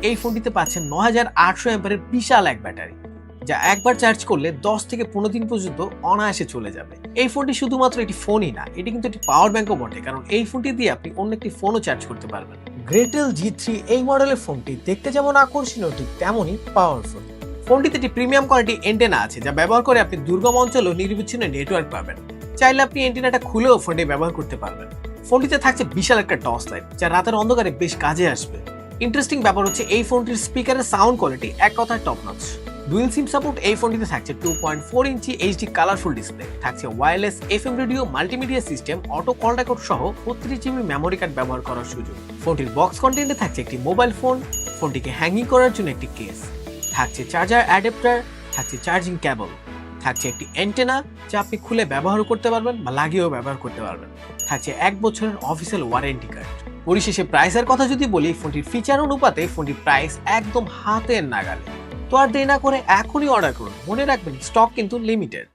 এই ফোনটিতে পাচ্ছেন ৯৮০০ অ্যাম্পিয়ারের বিশাল এক ব্যাটারি, যা একবার চার্জ করলে 10 থেকে 15 দিন পর্যন্ত অনায়াসে চলে যাবে। এই ফোনটি শুধুমাত্র একটি ফোনই না, এটি কিন্তু একটি পাওয়ার ব্যাংকও বটে, কারণ এই ফোনটি দিয়ে আপনি অন্য একটি ফোনও চার্জ করতে পারবেন। গ্রেটেল G3 এই মডেলের ফোনটি দেখতে যেমন আকর্ষণীয় ঠিক তেমনই পাওয়ারফুল। ফোনটিতে একটি প্রিমিয়াম কোয়ালিটি এন্টেনা আছে, যা ব্যবহার করে আপনি দুর্গম অঞ্চলেও নির্বিচ্ছিন্ন নেটওয়ার্ক পাবেন। চাইলে আপনি এন্টেনাটা খুলেও ফোনটি ব্যবহার করতে পারবেন। ফোনটিতে থাকছে বিশাল একটা টর্চ লাইট, যা রাতের অন্ধকারে বেশ কাজে আসবে। ইন্টারেস্টিং ব্যাপার হচ্ছে এই ফোনটির স্পিকারের সাউন্ড কোয়ালিটি এক কথায় টপ নচ। ডুয়েল সিম সাপোর্ট এই ফোনটিতে থাকছে 2.4 ইঞ্চি এইচডি কালারফুল ডিসপ্লে, থাকছে wireless FM radio multimedia system, auto call record সহ 32 জিবি মেমোরি কার্ড ব্যবহার করার সুযোগ। ফোনটির বক্স কন্টেন্টে থাকছে একটি মোবাইল ফোন, ফোনটিকে হ্যাঙ্গিং করার জন্য একটি কেস, থাকছে চার্জার অ্যাডাপ্টার, থাকছে চার্জিং কেবল, থাকছে একটি অ্যান্টেনা যা আপনি খুলে ব্যবহার করতে পারবেন বা লাগিয়েও ব্যবহার করতে পারবেন, থাকছে 1 বছরের অফিসিয়াল ওয়ারেন্টি কার্ড। পরিশেষে প্রাইসের কথা যদি বলি, ফোনটির ফিচার অনুপাতে ফোনটির প্রাইস একদম হাতের নাগালে। তো আর দেরি না করে এখনই অর্ডার করুন। মনে রাখবেন, স্টক কিন্তু লিমিটেড।